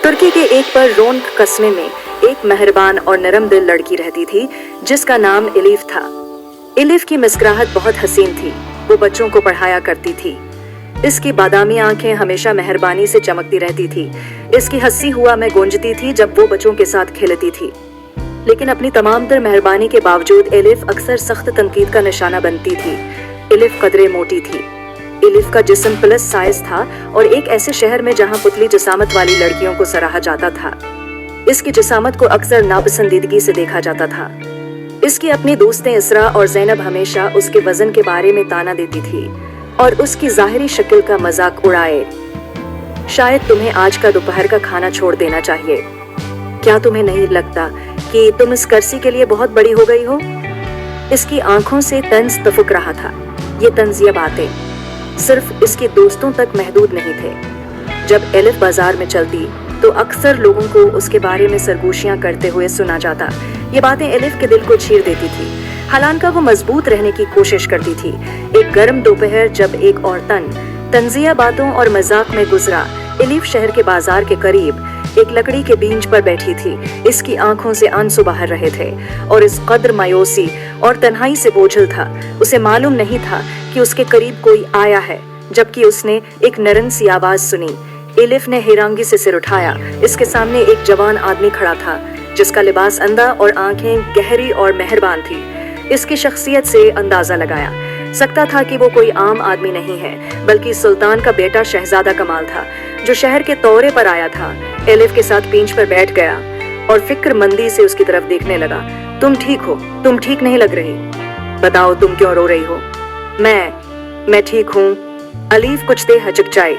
तुर्की के एक पर रोन्क कस्बे में एक मेहरबान और नरम दिल लड़की रहती थी जिसका नाम एलिफ था। एलिफ की मुस्कुराहट बहुत हसीन थी। वो बच्चों को पढ़ाया करती थी। इसकी बादामी आंखें हमेशा मेहरबानी से चमकती रहती थी। इसकी हंसी हुआ में गूंजती थी जब वो बच्चों के साथ खेलती थी। लेकिन अपनी तमाम तर मेहरबानी के बावजूद एलिफ अक्सर सख्त तनकीद का निशाना बनती थी। एलिफ कदरे मोटी थी। एलिफ का जिस्म प्लस साइज था और एक ऐसे शहर में जहां पुतली जिसामत वाली लड़कियों को सराहा जाता था। इसकी जिसामत को अक्सर नापसंदीदगी से देखा जाता था। इसकी अपनी दोस्तें इसरा और ज़ैनब हमेशा उसके वजन के बारे में ताना देती थी और उसकी ज़ाहिरी शक्ल का मजाक उड़ाए। शायद तुम्हें आज का दोपहर का खाना छोड़ देना चाहिए। क्या तुम्हें नहीं लगता कि तुम इस कर्सी के लिए बहुत बड़ी हो गई हो? इसकी आंखों से तंज तफुक रहा था। ये तंजिया बातें सिर्फ इसके दोस्तों तक महदूद नहीं थे। जब एलिफ बाजार में चलती तो अक्सर लोगों को उसके बारे में सरगोशियां करते हुए सुना जाता। ये बातें एलिफ के दिल को चीर देती थी। हालांकि वो मजबूत रहने की कोशिश करती थी। एक गर्म दोपहर जब एक और तंजिया बातों और मजाक में गुजरा, एलिफ शहर के बाजार के करीब एक लकड़ी के बींच पर बैठी थी। इसकी आंखों से आंसू बहर रहे थे और इस कदर मायूसी और तन्हाई से बोझल था। उसे मालूम नहीं था कि उसके करीब कोई आया है, जबकि उसने एक नरम सी आवाज सुनी। एलिफ ने हैरानगी से सिर उठाया। इसके सामने एक जवान आदमी खड़ा था जिसका लिबास अंधा और आंखें गहरी और मेहरबान थी। इसकी शख्सियत से अंदाजा लगाया सकता था कि वो कोई आम आदमी नहीं है, बल्कि सुल्तान का बेटा शहजादा कमाल था जो शहर के दौरे पर आया था। एलिफ के साथ पींछ पर बैठ गया और फिक्रमंदी से उसकी तरफ देखने लगा। तुम ठीक हो? तुम ठीक नहीं लग रही। बताओ तुम क्यों रो रही हो? मैं ठीक हूँ। एलिफ कुछ देर हचकचाई।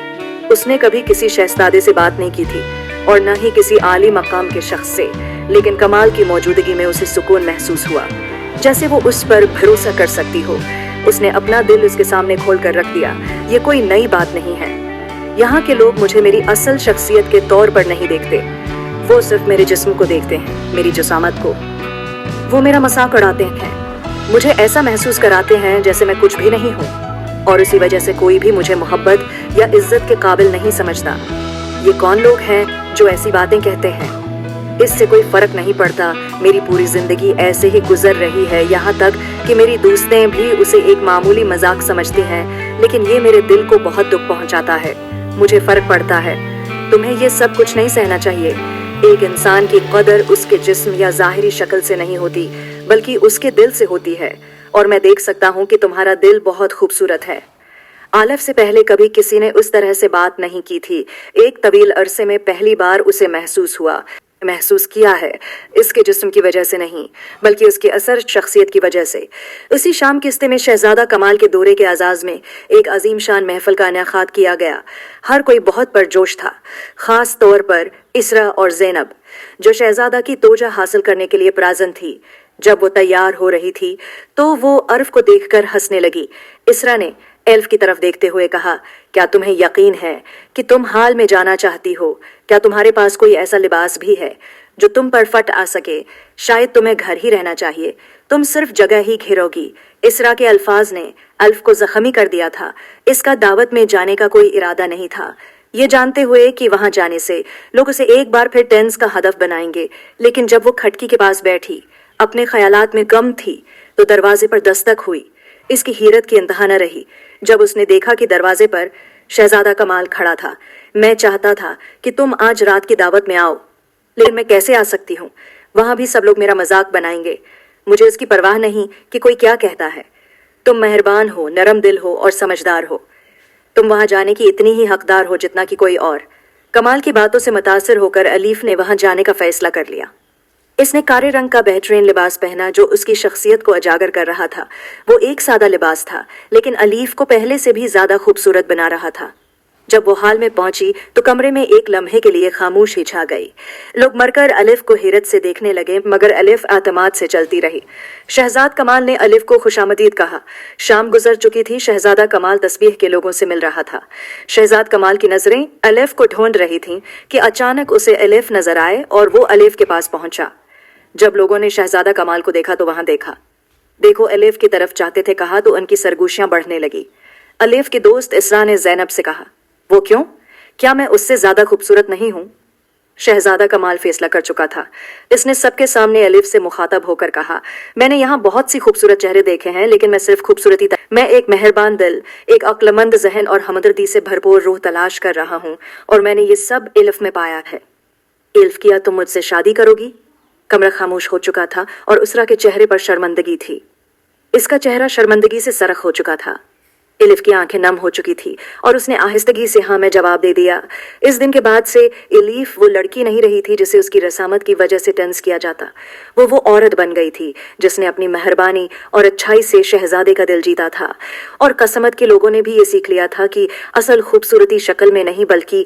उसने कभी किसी शहजादे से बात नहीं की थी और न ही किसी आली मकाम के शख्स से, लेकिन कमाल की मौजूदगी में उसे सुकून महसूस हुआ, जैसे वो उस पर भरोसा कर सकती हो। उसने अपना दिल उसके सामने खोल कर रख दिया। ये कोई नई बात नहीं है। यहाँ के लोग मुझे मेरी असल शख्सियत के तौर पर नहीं देखते। वो सिर्फ मेरे जिस्म को देखते हैं, मेरी जिसामत को। वो मेरा मजाक उड़ाते हैं, मुझे ऐसा महसूस कराते हैं जैसे मैं कुछ भी नहीं हूँ, और इसी वजह से कोई भी मुझे मोहब्बत या इज्जत के काबिल नहीं समझता। ये कौन लोग हैं जो ऐसी बातें कहते हैं? इससे कोई फर्क नहीं पड़ता। मेरी पूरी जिंदगी ऐसे ही गुजर रही है, यहाँ तक कि मेरी दोस्तें भी उसे एक मामूली मजाक समझती हैं, लेकिन ये मेरे दिल को बहुत दुख पहुँचाता है। मुझे फर्क पड़ता है। तुम्हें ये सब कुछ नहीं सहना चाहिए। एक इंसान की कदर उसके जिस्म या ज़ाहिरी शक्ल से नहीं होती, बल्कि उसके दिल से होती है, और मैं देख सकता हूँ कि तुम्हारा दिल बहुत खूबसूरत है। आलफ से पहले कभी किसी ने उस तरह से बात नहीं की थी। एक तवील अरसे में पहली बार उसे महसूस किया है, इसके जिस्म की वजह से नहीं, बल्कि उसके असर शख्सियत की वजह से। उसी शाम किस्ते में शहजादा कमाल के दौरे के आजाज में एक अजीम शान महफिल का इनेकाद किया गया। हर कोई बहुत परजोश था, खास तौर पर इसरा और ज़ैनब, जो शहजादा की तोजा हासिल करने के लिए प्राजन थी। जब वो तैयार हो रही थी तो वो अर्फ को देखकर हंसने लगी। इसरा ने एल्फ की तरफ देखते हुए कहा, क्या तुम्हें यकीन है कि तुम हाल में जाना चाहती हो? क्या तुम्हारे पास कोई ऐसा लिबास भी है जो तुम पर फट आ सके? शायद तुम्हें घर ही रहना चाहिए, तुम सिर्फ जगह ही घेरोगी। इसरा के अल्फाज ने एल्फ को जख्मी कर दिया था। इसका दावत में जाने का कोई इरादा नहीं था, ये जानते हुए कि वहां जाने से लोग उसे एक बार फिर टेंस का हदफ बनाएंगे। लेकिन जब वो खिड़की के पास बैठी, अपने ख्यालात में गम थी, तो दरवाजे पर दस्तक हुई। इसकी हैरत की इंतहा न रही जब उसने देखा कि दरवाजे पर शहजादा कमाल खड़ा था। मैं चाहता था कि तुम आज रात की दावत में आओ, लेकिन मैं कैसे आ सकती हूँ? वहां भी सब लोग मेरा मजाक बनाएंगे। मुझे इसकी परवाह नहीं कि कोई क्या कहता है। तुम मेहरबान हो, नरम दिल हो और समझदार हो। तुम वहां जाने की इतनी ही हकदार हो जितना कि कोई और। कमाल की बातों से मुतासिर होकर एलिफ ने वहां जाने का फैसला कर लिया। इसने काले रंग का बेहतरीन लिबास पहना जो उसकी शख्सियत को उजागर कर रहा था। वो एक सादा लिबास था, लेकिन एलिफ को पहले से भी ज्यादा खूबसूरत बना रहा था। जब वो हाल में पहुंची तो कमरे में एक लम्हे के लिए खामोशी छा गई। लोग मरकर एलिफ को हैरत से देखने लगे, मगर एलिफ आतमाद से चलती रही। शहजाद कमाल ने एलिफ को खुशामदीद कहा। शाम गुजर चुकी थी। शहजादा कमाल तस्बीह के लोगों से मिल रहा था। शहजाद कमाल की नजरें एलिफ को ढूंढ रही थीं कि अचानक उसे एलिफ नजर आए और वो एलिफ के पास पहुंचा। जब लोगों ने शहजादा कमाल को देखा तो वहां देखा। देखो एलिफ की तरफ चाहते थे कहा तो उनकी सरगोशियां बढ़ने लगी। एलिफ की दोस्त इसरा ने ज़ैनब से कहा, वो क्यों? क्या मैं उससे ज्यादा खूबसूरत नहीं हूँ? शहजादा कमाल फैसला कर चुका था। इसने सबके सामने एलिफ से मुखातब होकर कहा, मैंने यहाँ बहुत सी खूबसूरत चेहरे देखे हैं, लेकिन मैं सिर्फ खूबसूरती मैं एक मेहरबान दिल, एक अक्लमंद जहन और हमदर्दी से भरपूर रूह तलाश कर रहा हूँ, और मैंने ये सब एलिफ में पाया है। एलिफ, क्या तुम मुझसे शादी करोगी? कमरा खामोश हो चुका था और उसरा के चेहरे पर शर्मिंदगी थी। इसका चेहरा शर्मिंदगी से सरख हो चुका था। एलिफ की आंखें नम हो चुकी थी और उसने आहिस्तगी से हाँ में जवाब दे दिया। इस दिन के बाद से एलिफ वो लड़की नहीं रही थी जिसे उसकी रसामत की वजह से तंज किया जाता। वो औरत बन गई थी जिसने अपनी मेहरबानी और अच्छाई से शहजादे का दिल जीता था। और कसमत के लोगों ने भी ये सीख लिया था कि असल खूबसूरती शक्ल में नहीं बल्कि